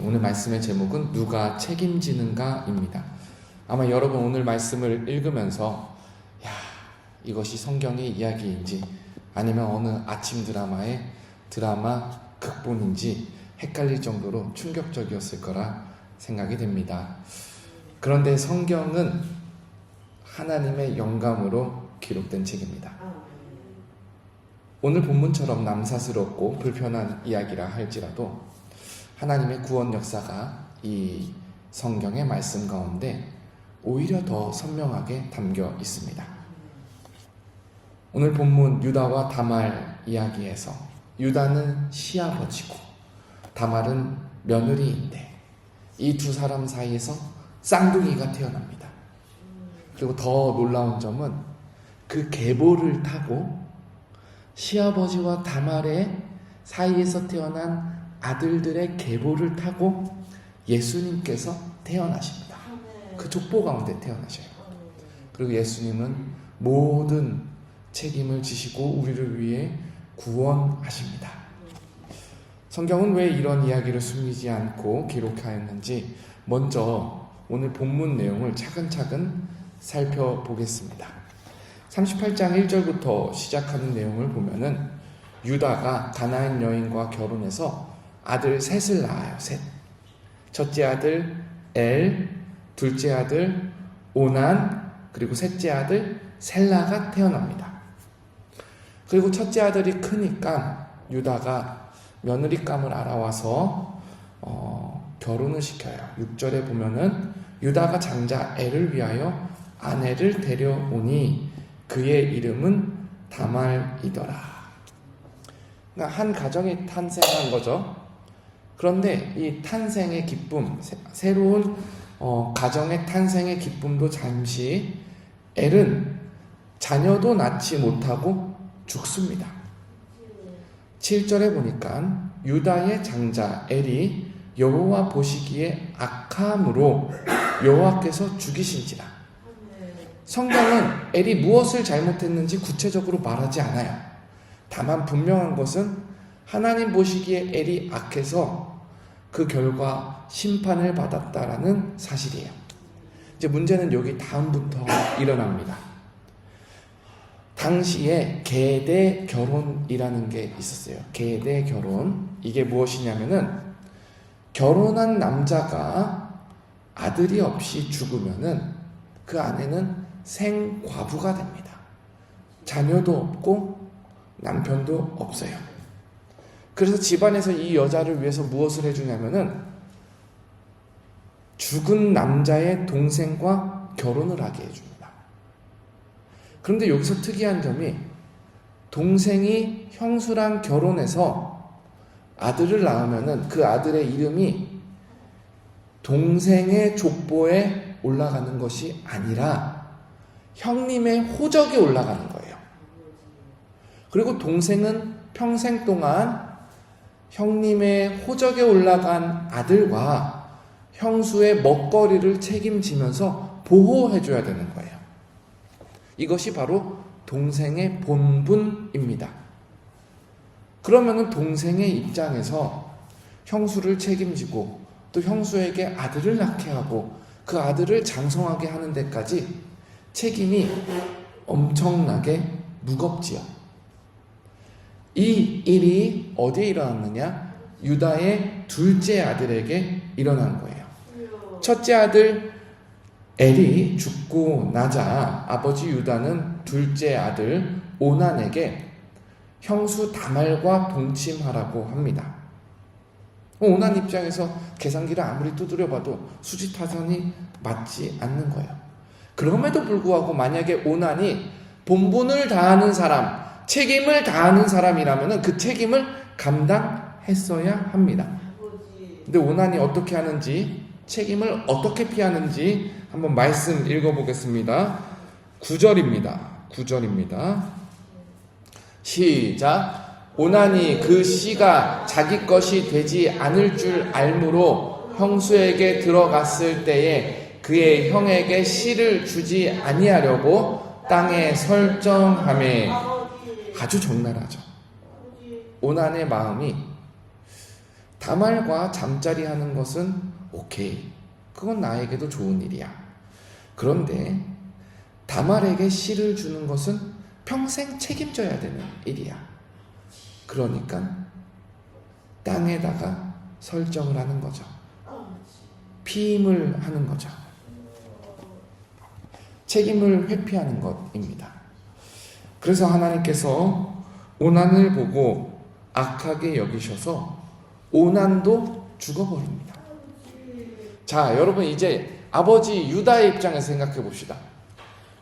오늘 말씀의 제목은 누가 책임지는가입니다. 아마 여러분 오늘 말씀을 읽으면서 이것이 성경의 이야기인지 아니면 어느 아침 드라마의 드라마 극본인지 헷갈릴 정도로 충격적이었을 거라 생각이 됩니다. 그런데 성경은 하나님의 영감으로 기록된 책입니다. 오늘 본문처럼 남사스럽고 불편한 이야기라 할지라도 하나님의 구원 역사가 이 성경의 말씀 가운데 오히려 더 선명하게 담겨 있습니다. 오늘 본문 유다와 다말 이야기에서 유다는 시아버지고 다말은 며느리인데 이 두 사람 사이에서 쌍둥이가 태어납니다. 그리고 더 놀라운 점은 그 계보를 타고 시아버지와 다말의 사이에서 태어난 아들들의 계보를 타고 예수님께서 태어나십니다. 그 족보 가운데 태어나셔요. 그리고 예수님은 모든 책임을 지시고 우리를 위해 구원하십니다. 성경은 왜 이런 이야기를 숨기지 않고 기록하였는지 먼저 오늘 본문 내용을 차근차근 살펴보겠습니다. 38장 1절부터 시작하는 내용을 보면은 유다가 가나안 여인과 결혼해서 아들 셋을 낳아요. 셋. 첫째 아들 엘, 둘째 아들 오난, 그리고 셋째 아들 셀라가 태어납니다. 그리고 첫째 아들이 크니까 유다가 며느리감을 알아와서 결혼을 시켜요. 6절에 보면은 유다가 장자 엘을 위하여 아내를 데려오니 그의 이름은 다말이더라. 그러니까 한 가정이 탄생한 거죠. 그런데 이 탄생의 기쁨, 새로운 가정의 탄생의 기쁨도 잠시 엘은 자녀도 낳지 못하고 죽습니다. 7절에 보니까 유다의 장자 엘이 여호와 보시기에 악함으로 여호와께서 죽이신지라. 성경은 엘이 무엇을 잘못했는지 구체적으로 말하지 않아요. 다만 분명한 것은 하나님 보시기에 엘이 악해서 그 결과 심판을 받았다라는 사실이에요. 이제 문제는 여기 다음부터 일어납니다. 당시에 계대 결혼이라는 게 있었어요. 계대 결혼. 이게 무엇이냐면은 결혼한 남자가 아들이 없이 죽으면은 그 아내는 생과부가 됩니다. 자녀도 없고 남편도 없어요. 그래서 집안에서 이 여자를 위해서 무엇을 해주냐면은 죽은 남자의 동생과 결혼을 하게 해줍니다. 그런데 여기서 특이한 점이 동생이 형수랑 결혼해서 아들을 낳으면은 그 아들의 이름이 동생의 족보에 올라가는 것이 아니라 형님의 호적에 올라가는 거예요. 그리고 동생은 평생 동안 형님의 호적에 올라간 아들과 형수의 먹거리를 책임지면서 보호해줘야 되는 거예요. 이것이 바로 동생의 본분입니다. 그러면은 동생의 입장에서 형수를 책임지고 또 형수에게 아들을 낳게 하고 그 아들을 장성하게 하는 데까지 책임이 엄청나게 무겁지요. 이 일이 어디에 일어났느냐? 유다의 둘째 아들에게 일어난 거예요. 첫째 아들 엘이 죽고 나자 아버지 유다는 둘째 아들 오난에게 형수 다말과 동침하라고 합니다. 오난 입장에서 계산기를 아무리 두드려봐도 수지타산이 맞지 않는 거예요. 그럼에도 불구하고 만약에 오난이 본분을 다하는 사람, 책임을 다하는 사람이라면 그 책임을 감당했어야 합니다. 근데 오난이 어떻게 하는지, 책임을 어떻게 피하는지 한번 말씀 읽어보겠습니다. 9절입니다. 시작. 오난이 그 씨가 자기 것이 되지 않을 줄 알므로 형수에게 들어갔을 때에 그의 형에게 씨를 주지 아니하려고 땅에 설정하매. 아주 적나라하죠. 오난의 마음이 다말과 잠자리 하는 것은 오케이. 그건 나에게도 좋은 일이야. 그런데 다말에게 씨를 주는 것은 평생 책임져야 되는 일이야. 그러니까 땅에다가 설정을 하는 거죠. 피임을 하는 거죠. 책임을 회피하는 것입니다. 그래서 하나님께서 오난을 보고 악하게 여기셔서 오난도 죽어버립니다. 자, 여러분 이제 아버지 유다의 입장에서 생각해 봅시다.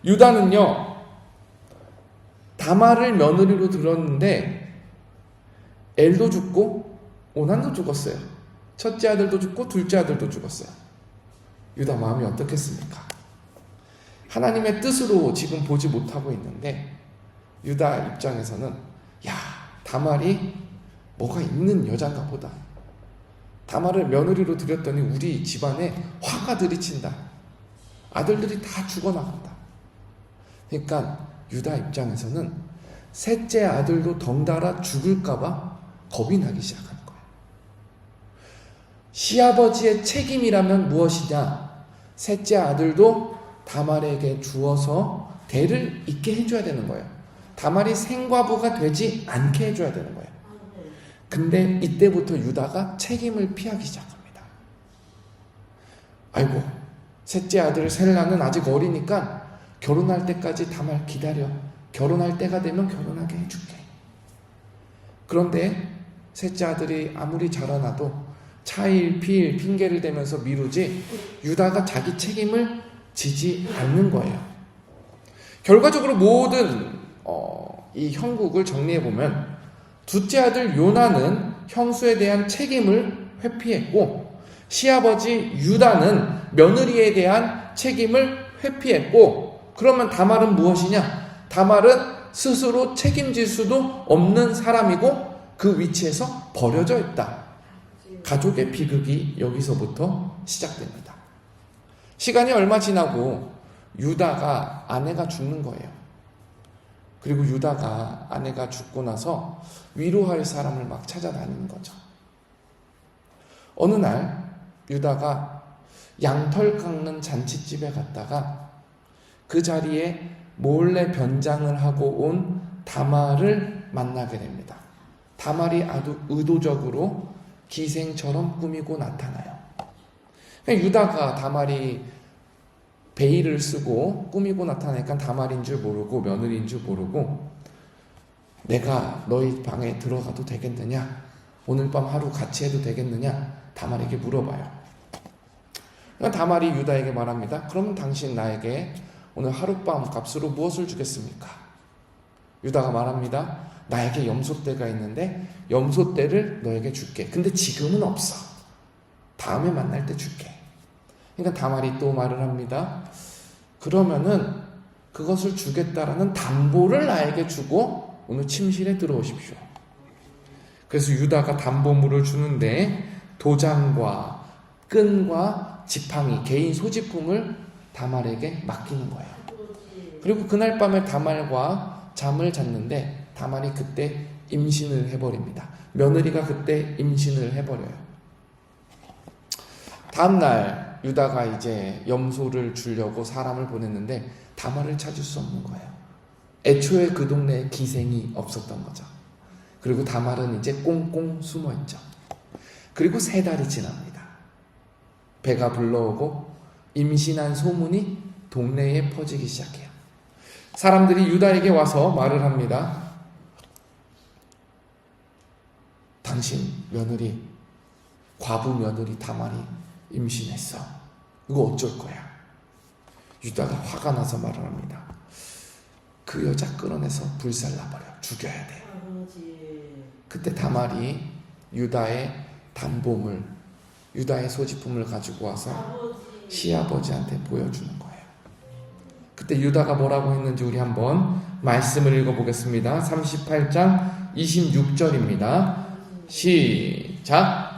유다는요, 다말을 며느리로 들었는데 엘도 죽고 오난도 죽었어요. 첫째 아들도 죽고 둘째 아들도 죽었어요. 유다 마음이 어떻겠습니까? 하나님의 뜻으로 지금 보지 못하고 있는데 유다 입장에서는 야, 다말이 뭐가 있는 여잔가 보다. 다말을 며느리로 들였더니 우리 집안에 화가 들이친다. 아들들이 다 죽어나간다. 그러니까 유다 입장에서는 셋째 아들도 덩달아 죽을까봐 겁이 나기 시작하는 거예요. 시아버지의 책임이라면 무엇이냐? 셋째 아들도 다말에게 주어서 대를 잇게 해줘야 되는 거예요. 다말이 생과부가 되지 않게 해줘야 되는 거예요. 근데 이때부터 유다가 책임을 피하기 시작합니다. 아이고, 셋째 아들 셀라는 아직 어리니까 결혼할 때까지 다말 기다려. 결혼할 때가 되면 결혼하게 해줄게. 그런데 셋째 아들이 아무리 자라나도 차일 피일 핑계를 대면서 미루지 유다가 자기 책임을 지지 않는 거예요. 결과적으로 모든 이 형국을 정리해보면 둘째 아들 요나는 형수에 대한 책임을 회피했고 시아버지 유다는 며느리에 대한 책임을 회피했고 그러면 다말은 무엇이냐? 다말은 스스로 책임질 수도 없는 사람이고 그 위치에서 버려져 있다. 가족의 비극이 여기서부터 시작됩니다. 시간이 얼마 지나고 유다가 아내가 죽는 거예요. 그리고 유다가 아내가 죽고 나서 위로할 사람을 막 찾아다니는 거죠. 어느 날 유다가 양털 깎는 잔치집에 갔다가 그 자리에 몰래 변장을 하고 온 다말을 만나게 됩니다. 다말이 아주 의도적으로 기생처럼 꾸미고 나타나요. 유다가 다말이 베일을 쓰고 꾸미고 나타나니까 다말인 줄 모르고 며느리인 줄 모르고 내가 너희 방에 들어가도 되겠느냐? 오늘 밤 하루 같이 해도 되겠느냐? 다말에게 물어봐요. 그러니까 다말이 유다에게 말합니다. 그럼 당신 나에게 오늘 하룻밤 값으로 무엇을 주겠습니까? 유다가 말합니다. 나에게 염소떼가 있는데 염소떼를 너에게 줄게. 근데 지금은 없어. 다음에 만날 때 줄게. 그러니까 다말이 또 말을 합니다. 그러면은 그것을 주겠다라는 담보를 나에게 주고 오늘 침실에 들어오십시오. 그래서 유다가 담보물을 주는데 도장과 끈과 지팡이, 개인 소지품을 다말에게 맡기는 거예요. 그리고 그날 밤에 다말과 잠을 잤는데 다말이 그때 임신을 해버립니다. 며느리가 그때 임신을 해버려요. 다음날 유다가 이제 염소를 주려고 사람을 보냈는데 다말을 찾을 수 없는 거예요. 애초에 그 동네에 기생이 없었던 거죠. 그리고 다말은 이제 꽁꽁 숨어있죠. 그리고 3달이 지납니다. 배가 불러오고 임신한 소문이 동네에 퍼지기 시작해요. 사람들이 유다에게 와서 말을 합니다. 당신 며느리, 과부 며느리 다말이 임신했어. 이거 어쩔 거야? 유다가 화가 나서 말을 합니다. 그 여자 끌어내서 불살라버려. 죽여야 돼. 그때 다말이 유다의 담보물, 유다의 소지품을 가지고 와서 시아버지한테 보여주는 거예요. 그때 유다가 뭐라고 했는지 우리 한번 말씀을 읽어보겠습니다. 38장 26절입니다. 시작!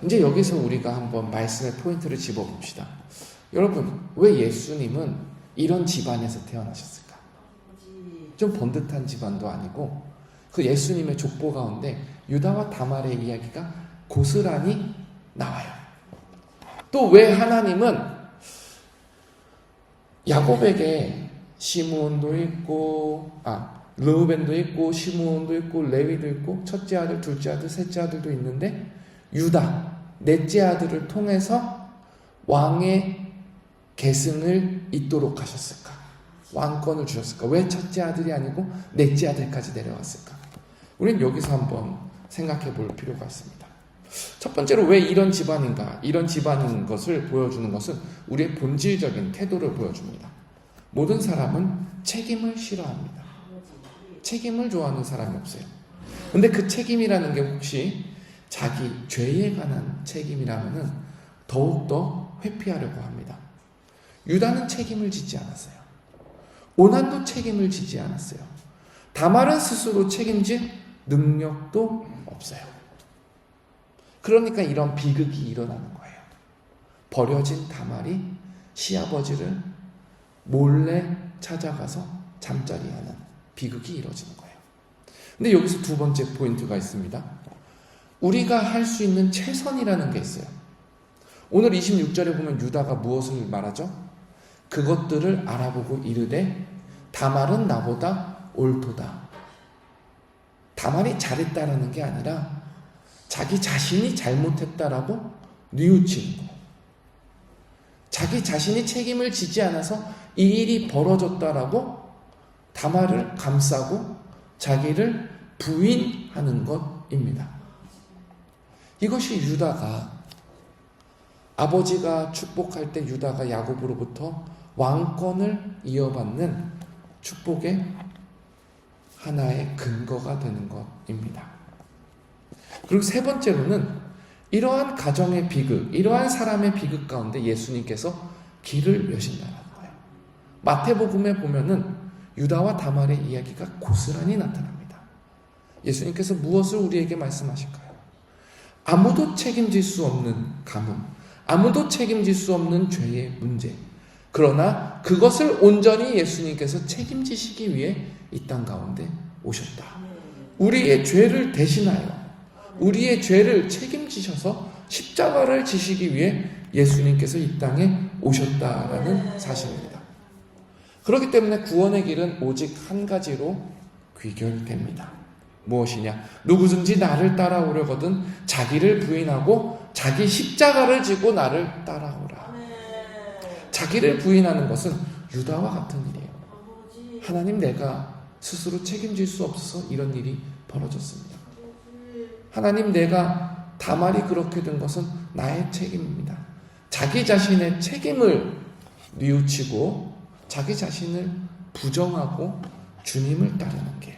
이제 여기서 우리가 한번 말씀의 포인트를 집어봅시다. 여러분, 왜 예수님은 이런 집안에서 태어나셨을까? 좀 번듯한 집안도 아니고 그 예수님의 족보 가운데 유다와 다말의 이야기가 고스란히 나와요. 또 왜 하나님은 야곱에게 시므온도 있고 르우벤도 있고 시므온도 있고 레위도 있고 첫째 아들, 둘째 아들, 셋째 아들도 있는데 유다 넷째 아들을 통해서 왕의 계승을 잇도록 하셨을까? 왕권을 주셨을까? 왜 첫째 아들이 아니고 넷째 아들까지 내려왔을까? 우리는 여기서 한번 생각해 볼 필요가 있습니다. 첫 번째로 왜 이런 집안인가? 이런 집안인 것을 보여주는 것은 우리의 본질적인 태도를 보여줍니다. 모든 사람은 책임을 싫어합니다. 책임을 좋아하는 사람이 없어요. 근데 그 책임이라는 게 혹시 자기 죄에 관한 책임이라면은 더욱더 회피하려고 합니다. 유다는 책임을 지지 않았어요. 오난도 책임을 지지 않았어요. 다말은 스스로 책임질 능력도 없어요. 그러니까 이런 비극이 일어나는 거예요. 버려진 다말이 시아버지를 몰래 찾아가서 잠자리하는 비극이 이루어지는 거예요. 근데 여기서 두 번째 포인트가 있습니다. 우리가 할 수 있는 최선이라는 게 있어요. 오늘 26절에 보면 유다가 무엇을 말하죠? 그것들을 알아보고 이르되 다말은 나보다 옳도다. 다말이 잘했다라는 게 아니라 자기 자신이 잘못했다라고 뉘우치는 거예요. 자기 자신이 책임을 지지 않아서 이 일이 벌어졌다라고 다말을 감싸고 자기를 부인하는 것입니다. 이것이 유다가 아버지가 축복할 때 유다가 야곱으로부터 왕권을 이어받는 축복의 하나의 근거가 되는 것입니다. 그리고 세 번째로는 이러한 가정의 비극, 이러한 사람의 비극 가운데 예수님께서 길을 여신다는 거예요. 마태복음에 보면은 유다와 다말의 이야기가 고스란히 나타납니다. 예수님께서 무엇을 우리에게 말씀하실까요? 아무도 책임질 수 없는 가뭄, 아무도 책임질 수 없는 죄의 문제. 그러나 그것을 온전히 예수님께서 책임지시기 위해 이 땅 가운데 오셨다. 우리의 죄를 대신하여 우리의 죄를 책임지셔서 십자가를 지시기 위해 예수님께서 이 땅에 오셨다라는 사실입니다. 그렇기 때문에 구원의 길은 오직 한 가지로 귀결됩니다. 무엇이냐? 누구든지 나를 따라오려거든 자기를 부인하고 자기 십자가를 지고 나를 따라오라. 자기를 부인하는 것은 유다와 같은 일이에요. 하나님, 내가 스스로 책임질 수 없어서 이런 일이 벌어졌습니다. 하나님, 내가 다말이 그렇게 된 것은 나의 책임입니다. 자기 자신의 책임을 뉘우치고 자기 자신을 부정하고 주님을 따르는 길,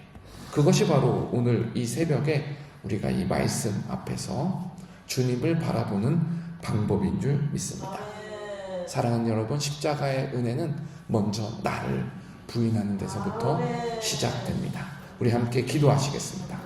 그것이 바로 오늘 이 새벽에 우리가 이 말씀 앞에서 주님을 바라보는 방법인 줄 믿습니다. 사랑하는 여러분, 십자가의 은혜는 먼저 나를 부인하는 데서부터 시작됩니다. 우리 함께 기도하시겠습니다.